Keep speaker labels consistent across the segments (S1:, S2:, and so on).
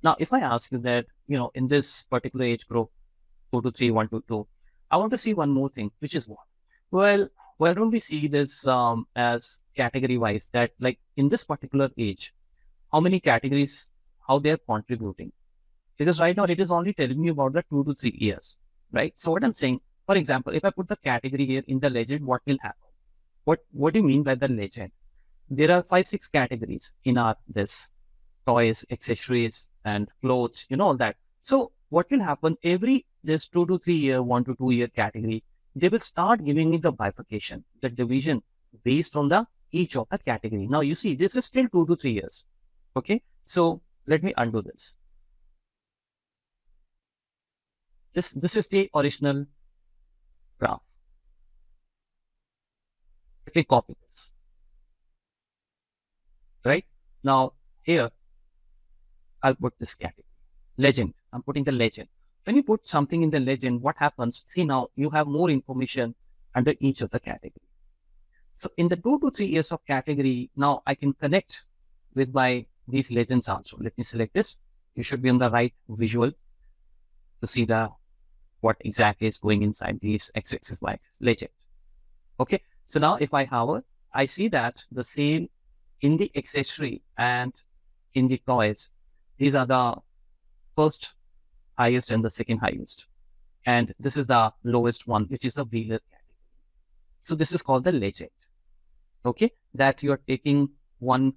S1: Now, if I ask you that, in this particular age group, 2 to 3, 1 to 2, I want to see one more thing, which is what? Well, why don't we see this as category wise, that like in this particular age, how many categories, how they're contributing? Because right now it is only telling me about the 2 to 3 years, right? So what I'm saying, for example, if I put the category here in the legend, what will happen? What do you mean by the legend? There are 5, 6 categories in our this toys, accessories, and clothes, all that. So what will happen every this 2 to 3 year, 1 to 2 year category, they will start giving me the bifurcation, the division based on the each of the category. Now you see, this is still 2 to 3 years. Okay. So let me undo this. This is the original graph. Let me copy this. Right now here, I'll put this category. Legend. I'm putting the legend. When you put something in the legend, what happens? See, now you have more information under each of the category. So in the 2 to 3 years of category, now I can connect with these legends also. Let me select this. You should be on the right visual to see what exactly is going inside these x-axis, y-axis legend. Okay. So now if I hover, I see that the same in the accessory and in the toys, these are the first highest and the second highest. And this is the lowest one, which is the wheeler category. So this is called the legend. Okay. That you are taking one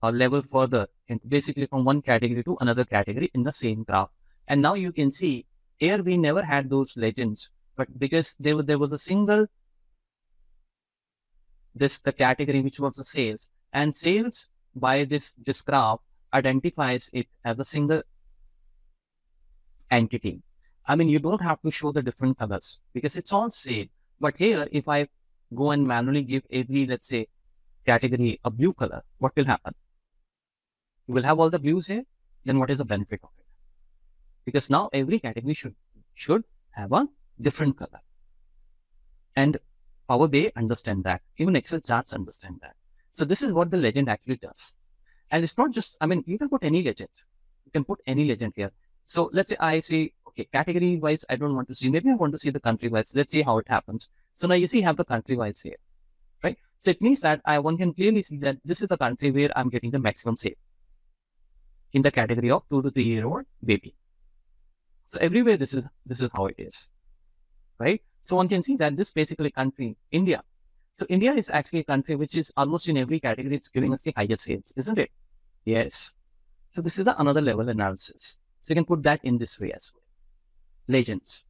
S1: level further, and basically from one category to another category in the same graph. And now you can see here we never had those legends, but because there was a single the category which was the sales, and sales by this graph identifies it as a single entity. I mean, you don't have to show the different colors because it's all sale. But here, if I go and manually give every, let's say, category a blue color, what will happen? You will have all the blues here. Then what is the benefit of it? Because now every category should have a different color. And Power BI understand that. Even Excel charts understand that. So this is what the legend actually does. And it's not just, I mean, you can put any legend. You can put any legend here. So let's say I say, okay, category wise, I don't want to see. Maybe I want to see the country wise. Let's see how it happens. So now you see, have the country wise here, right? So it means that one can clearly see that this is the country where I'm getting the maximum sale in the category of 2 to 3 year old baby. So everywhere this is how it is, right? So one can see that this basically country, India. So India is actually a country which is almost in every category, it's giving us the highest sales, isn't it? Yes. So this is another level analysis. So you can put that in this way as well. Legends.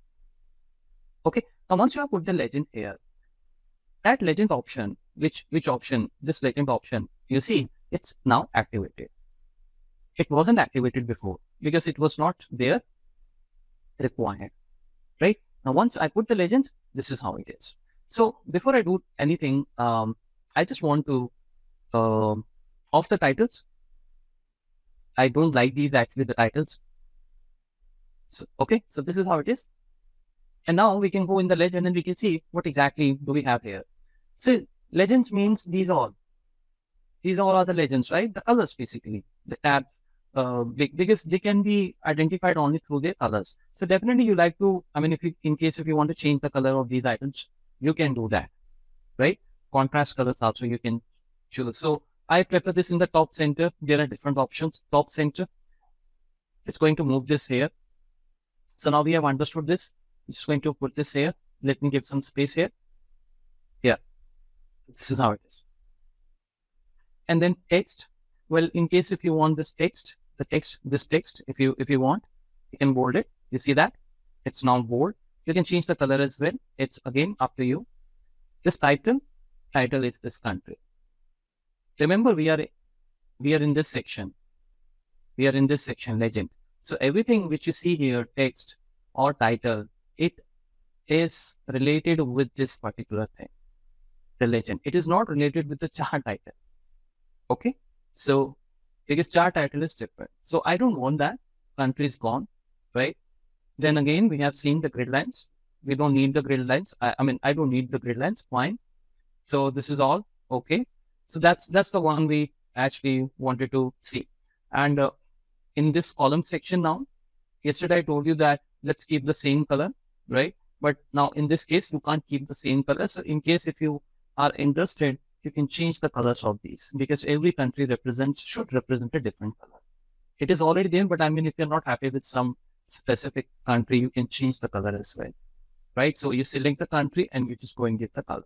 S1: Okay. Now once you have put the legend here, that legend option, which option, this legend option, you see, it's now activated. It wasn't activated before because it was not there required, right? Now, once I put the legend, this is how it is. So before I do anything, I just want to off the titles. I don't like these actually, the titles. So, okay, so this is how it is. And now we can go in the legend and we can see what exactly do we have here. So legends means these all are the legends, right? The colors basically, the tabs, because they can be identified only through their colors. So definitely you like to, I mean, if you want to change the color of these items, you can do that, right? Contrast colors also you can choose. So I prefer this in the top center. There are different options. Top center, it's going to move this here. So now we have understood this. I'm just going to put this here. Let me give some space here. Yeah, this is how it is. And then text. Well, in case if you want this text, this text, if you want, you can bold it. You see that? It's now bold. You can change the color as well. It's again up to you. This title is this country. Remember, we are in this section. We are in this section, legend. So everything which you see here, text or title, it is related with this particular thing, the legend. It is not related with the chart title. Okay. So because chart title is different. So I don't want that. Country is gone, right? Then again, we have seen the grid lines. We don't need the grid lines. I mean, I don't need the grid lines. Fine. So this is all okay. So that's the one we actually wanted to see. And in this column section now, yesterday I told you that let's keep the same color, right? But now in this case, you can't keep the same color. So in case if you are interested, you can change the colors of these because every country should represent a different color. It is already there, but I mean, if you're not happy with some specific country, you can change the color as well, right? So you select the country and you just go and get the color.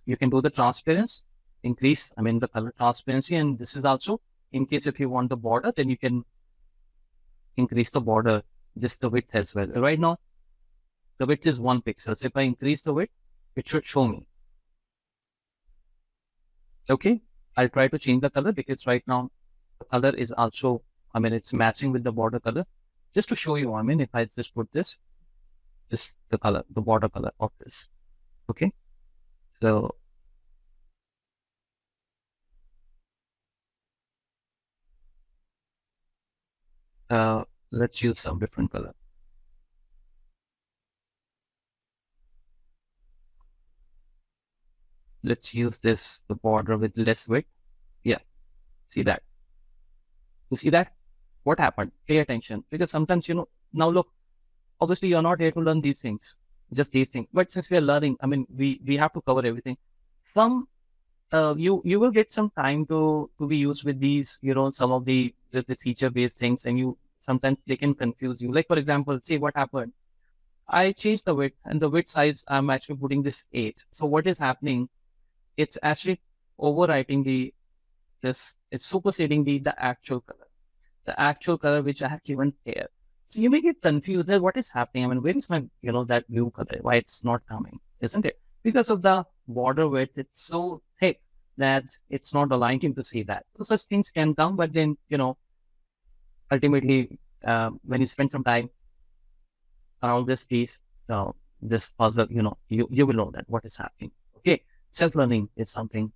S1: You can do the transparency, increase, I mean, the color transparency. And this is also in case if you want the border, then you can increase the border, just the width as well. Right now, the width is 1 pixel. So if I increase the width, it should show me. Okay. I'll try to change the color because right now the color is also, I mean, it's matching with the border color. Just to show you, I mean, if I just put this the color, the border color of this. Okay. So let's use some different color. Let's use this, the border with less width. Yeah. See that? You see that? What happened? Pay attention. Because sometimes, now look, obviously you're not here to learn these things, just these things. But since we are learning, I mean, we have to cover everything. Some, you will get some time to be used with these, some of the feature-based things, and sometimes they can confuse you. Like, for example, see what happened. I changed the width, and the width size, I'm actually putting this 8. So what is happening? It's actually overwriting it's superseding the actual color which I have given here. So you may get confused that what is happening. I mean, where is my, that blue color? Why it's not coming, isn't it? Because of the border width, it's so thick that it's not allowing to see that. So such things can come, but then, ultimately, when you spend some time around this piece, this puzzle, you will know that what is happening. Okay. Self-learning is something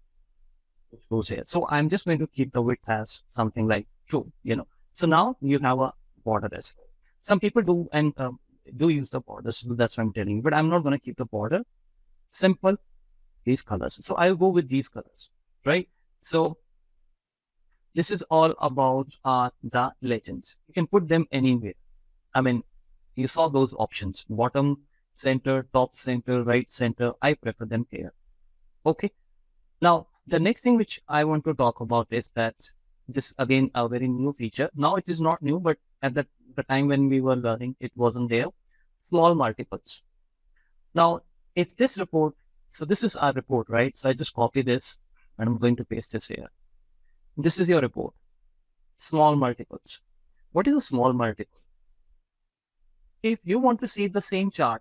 S1: which goes here. So I'm just going to keep the width as something like 2, So now you have a border as well. Some people do and do use the border. So that's what I'm telling you. But I'm not going to keep the border. Simple, these colors. So I'll go with these colors, right? So this is all about the legends. You can put them anywhere. I mean, you saw those options, bottom, center, top center, right center. I prefer them here. Okay. Now, the next thing which I want to talk about is that this, again, a very new feature. Now it is not new, but at the time when we were learning, it wasn't there. Small multiples. Now, if this report, so this is our report, right? So I just copy this and I'm going to paste this here. This is your report. Small multiples. What is a small multiple? If you want to see the same chart,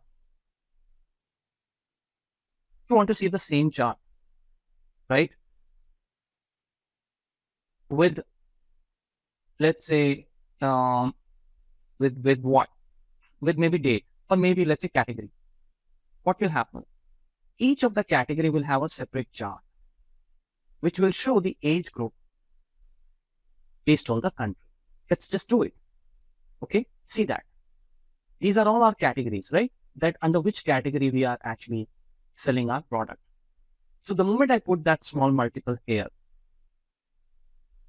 S1: right? With, let's say, with what? With maybe date or maybe let's say category. What will happen? Each of the category will have a separate chart, which will show the age group based on the country. Let's just do it. Okay. See that. These are all our categories, right? That under which category we are actually selling our product. So the moment I put that small multiple here,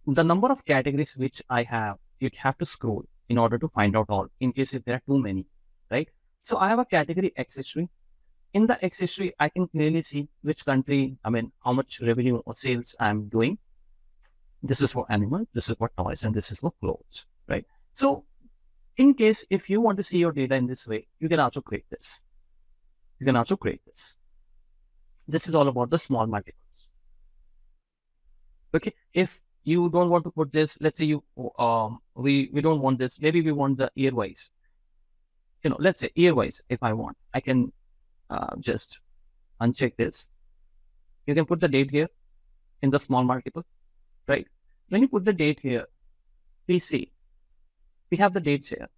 S1: the number of categories which I have, you have to scroll in order to find out all, in case if there are too many, right? So I have a category X history. In the X history, I can clearly see which country, I mean, how much revenue or sales I'm doing. This is for animal, this is for toys, and this is for clothes, right? So in case if you want to see your data in this way, you can also create this. This is all about the small multiples. Okay. If you don't want to put this, let's say we don't want this. Maybe we want the year wise. Let's say year wise. If I want, I can just uncheck this. You can put the date here in the small multiple, right? When you put the date here, we see we have the dates here.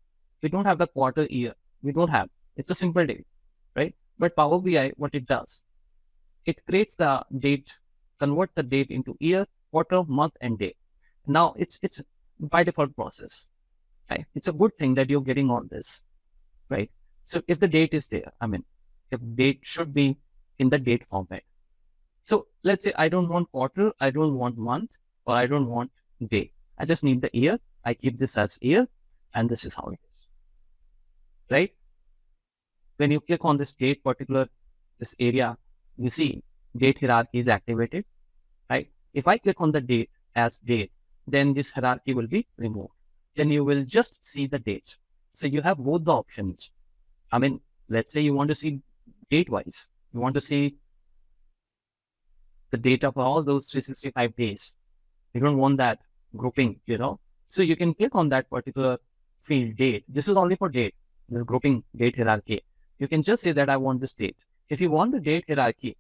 S1: We don't have the quarter, year. We don't have. It's a simple date, right? But Power BI, what it does, it creates the date, convert the date into year, quarter, month, and day. Now it's by default process. Right? It's a good thing that you're getting all this, right? So if the date is there, I mean, if date should be in the date format. So let's say I don't want quarter, I don't want month, or I don't want day. I just need the year. I keep this as year, and this is how it is, right? When you click on this date particular, this area, you see date hierarchy is activated, right? If I click on the date as date, then this hierarchy will be removed. Then you will just see the dates. So you have both the options. I mean, let's say you want to see date wise. You want to see the data for all those 365 days. You don't want that grouping, So you can click on that particular field date. This is only for date, this grouping date hierarchy. You can just say that I want this date. If you want the date hierarchy,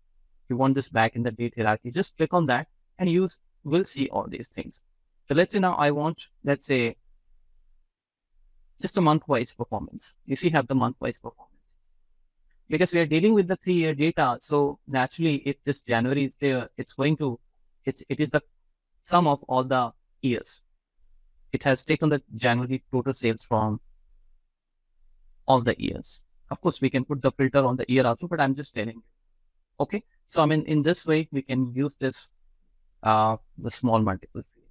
S1: you want this back in the date hierarchy, just click on that and will see all these things. So let's say now I want, let's say, just a month-wise performance. You see, have the month-wise performance. Because we are dealing with the 3-year data. So naturally, if this January is there, it is the sum of all the years. It has taken the January total sales from all the years. Of course, we can put the filter on the year also, but I'm just telling you. Okay. So, I mean, in this way, we can use this, the small multiple field.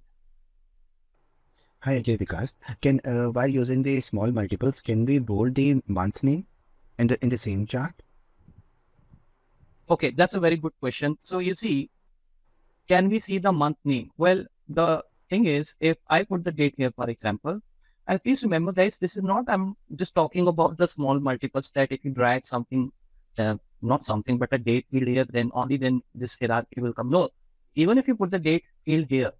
S2: Hi, Ajay Vikas. While using the small multiples, can we bold the month name in the same chart?
S1: Okay, that's a very good question. So you see, can we see the month name? Well, the thing is, if I put the date here, for example, and please remember, guys, this is not, I'm just talking about the small multiples that if you drag something, not something, but a date field here, then only then this hierarchy will come. No, even if you put the date field here,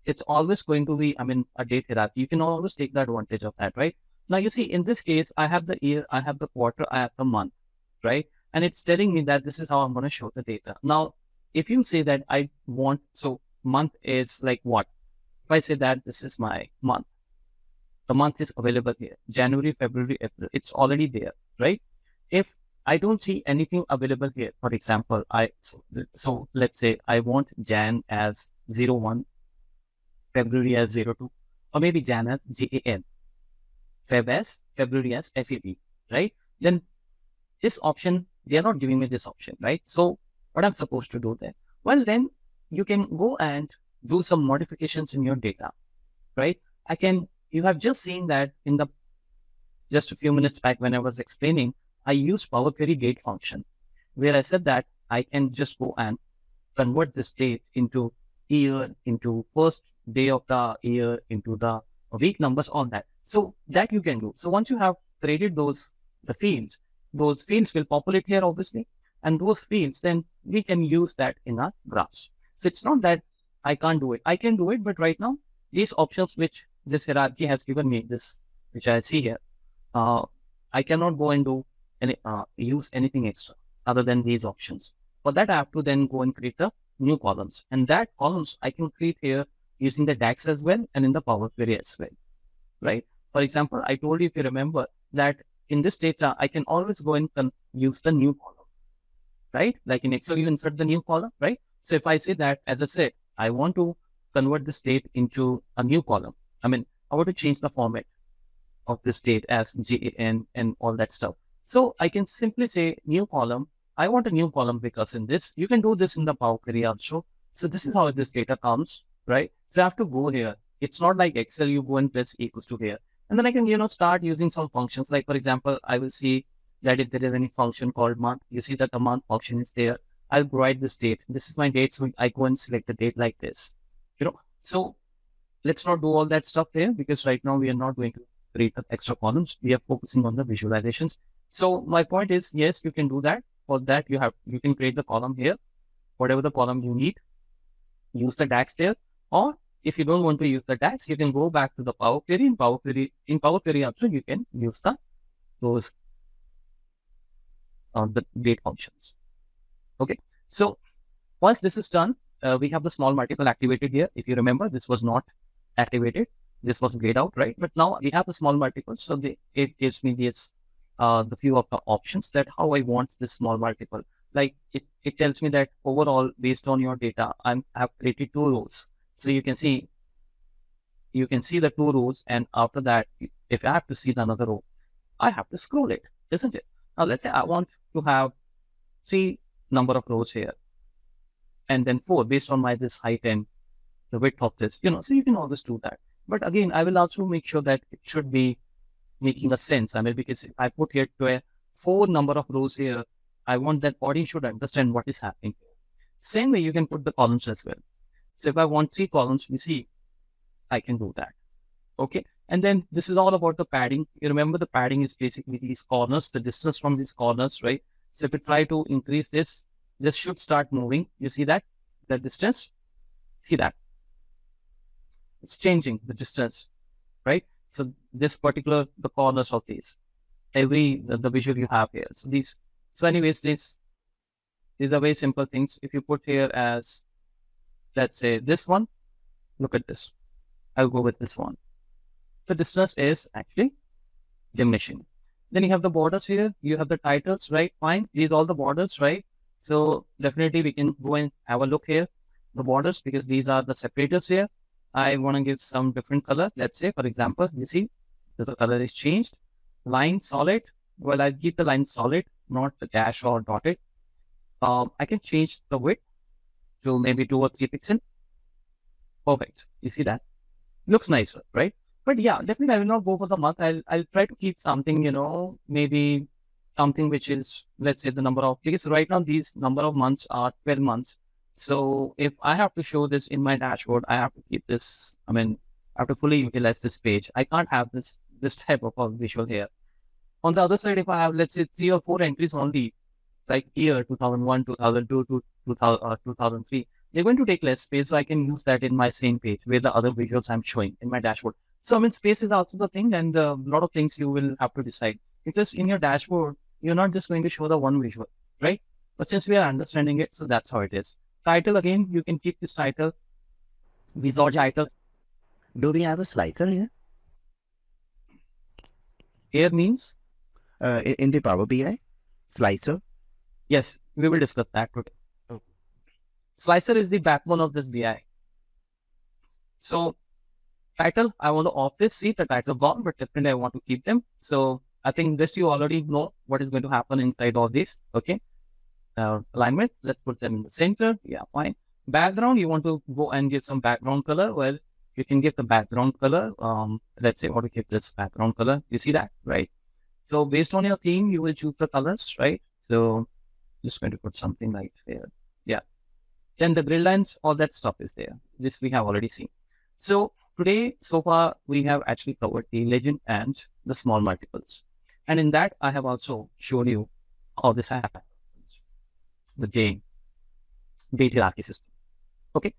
S1: it's always going to be, I mean, a date hierarchy. You can always take the advantage of that, right? Now, you see, in this case, I have the year, I have the quarter, I have the month, right? And it's telling me that this is how I'm going to show the data. Now, if you say that I want, so month is like what? If I say that this is my month, the month is available here, January, February, April, it's already there, right? If I don't see anything available here, for example, so let's say I want Jan as 01, February as 02, or maybe Jan as JAN, Feb as February as FEB, right? Then this option, they are not giving me this option, right? So what I'm supposed to do then? Well, then you can go and do some modifications in your data, right? You have just seen that in the, just a few minutes back when I was explaining, I used Power Query date function, where I said that I can just go and convert this date into year, into first day of the year, into the week numbers, all that. So that you can do. So once you have created those fields will populate here, obviously. And those fields, then we can use that in our graphs. So it's not that I can't do it. I can do it, but right now, these options which this hierarchy has given me, this, which I see here, I cannot go and do use anything extra other than these options. For that, I have to then go and create the new columns. And that columns I can create here using the DAX as well and in the Power Query as well, right? For example, I told you, if you remember, that in this data, I can always go and use the new column, right? Like in Excel, you insert the new column, right? So if I say that, as I said, I want to convert this date into a new column. I mean, I want to change the format of this date as JAN and all that stuff. So I can simply say new column. I want a new column because in this, you can do this in the Power Query also. So this is how this data comes, right? So I have to go here. It's not like Excel, you go and press equals to here. And then I can, start using some functions. Like, for example, I will see that if there is any function called month, you see that the month function is there. I'll provide this date. This is my date. So I go and select the date like this, So let's not do all that stuff here because right now we are not going to create the extra columns. We are focusing on the visualizations. So my point is, yes, you can do that. For that, you can create the column here, whatever the column you need, use the DAX there, or if you don't want to use the DAX, you can go back to the Power Query. In Power Query also, you can use those the date functions. Okay. So once this is done, we have the small multiple activated here. If you remember, this was not activated. This was grayed out, right? But now we have the small multiple. So it gives me this, the few of the options that how I want this small multiple. Like it tells me that overall, based on your data, I have created 2 rows. So you can see the 2 rows. And after that, if I have to see the another row, I have to scroll it, isn't it? Now, let's say I want to have 3 number of rows here, and then 4 based on my this height and the width of this, so you can always do that. But again, I will also make sure that it should be making a sense. I mean, because if I put here to a 4 number of rows here, I want that audience should understand what is happening. Same way, you can put the columns as well. So if I want 3 columns, you see, I can do that. Okay. And then this is all about the padding. You remember the padding is basically these corners, the distance from these corners, right? So if we try to increase this should start moving. You see that? The distance? See that? It's changing the distance, right? So this particular, the corners of these, the visual you have here. So anyways, these are very simple things. If you put here as, let's say this one, look at this. I'll go with this one. The distance is actually diminishing. Then you have the borders here. You have the titles, right? Fine. These are all the borders, right? So definitely we can go and have a look here. The borders, because these are the separators here. I want to give some different color. Let's say, for example, you see the color is changed. Line solid. Well, I'll keep the line solid, not the dash or dotted. I can change the width to maybe 2 or 3 pixels. Perfect. You see that? Looks nicer, right? But yeah, definitely I will not go for the month. I'll try to keep something, maybe something which is, let's say the number of, because right now these number of months are 12 months. So if I have to show this in my dashboard, I have to keep this, I have to fully utilize this page. I can't have this type of a visual here. On the other side, if I have, let's say 3 or 4 entries only, like year 2001, 2002 to 2003, they're going to take less space. So I can use that in my same page where the other visuals I'm showing in my dashboard. So space is also the thing, and a lot of things you will have to decide, because in your dashboard, you're not just going to show the one visual, right? But since we are understanding it, so that's how it is. Title, again, you can keep this title. These are title.
S2: Do we have a slicer here?
S1: Here means?
S2: In the Power BI slicer?
S1: Yes, we will discuss that today.
S2: Oh.
S1: Slicer is the backbone of this BI. So title, I want to off this. See, the title gone, but definitely I want to keep them. So I think this you already know what is going to happen inside all this. Okay. Alignment, let's put them in the center. Yeah, fine. Background, you want to go and give some background color. Well, you can give the background color. Let's say I want to give this background color. You see that, right? So based on your theme, you will choose the colors, right? So just going to put something like there. Yeah. Then the grid lines, all that stuff is there. This we have already seen. So today, so far, we have actually covered the legend and the small multiples. And in that, I have also shown you how this happens. The data hierarchy system.